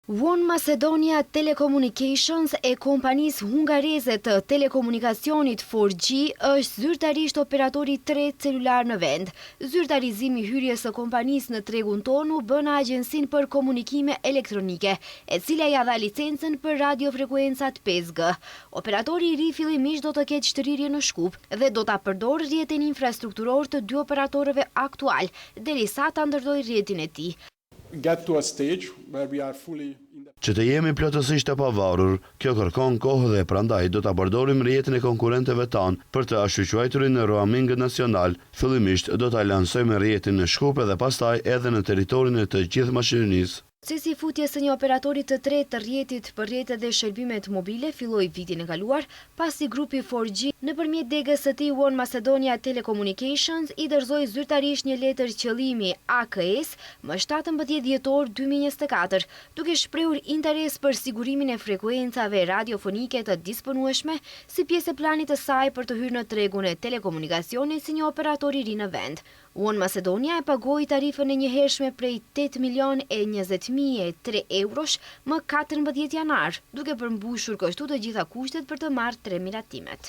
One Macedonia Telecommunications e kompanisë hungareze të telekomunikacionit 4G është zyrtarisht operatori i tretë celular në vend. Zyrtarizimi i hyrjes së kompanisë në tregun tonë u bën në Agjencinë për Komunikime Elektronike, e cila ja dha licencën për radiofrekuencat 5G. Operatori i ri fillimisht do të ketë shtrirje në Shkup dhe do ta përdorë rrjetin infrastrukturor të dy operatorëve aktual, derisa ta ndërtojë rrjetin e tij. Që të jemi plotësisht të pavarur, kjo kërkon kohë dhe prandaj do ta përdorim rrjetin e konkurrentëve tanë për të ashtuquajturin në roaming nacional. Fillimisht do ta lansojmë rrjetin në Shkup dhe pastaj edhe në territorin e të gjithë Maqedonisë. Procesi i futjes së një operatori të tretë të rrjetit për rrjetet dhe shërbimet mobile filloi vitin e kaluar, pasi grupi 4G nëpërmjet degës së tij One Macedonia Telecommunications i dorëzoi zyrtarisht një letër qëllimi AKS më 17 dhjetor 2024, duke shprehur interes për sigurimin e frekuencave radiofonike të disponueshme si pjesë e planit të saj për të hyrë në tregun e telekomunikacionit si një operator i ri në vend. One Macedonia e pagoi tarifën e njëhershme prej 8.020.003 eurosh më 14 janar, duke përmbushur kështu të gjitha kushtet për të marrë 3 miratimet.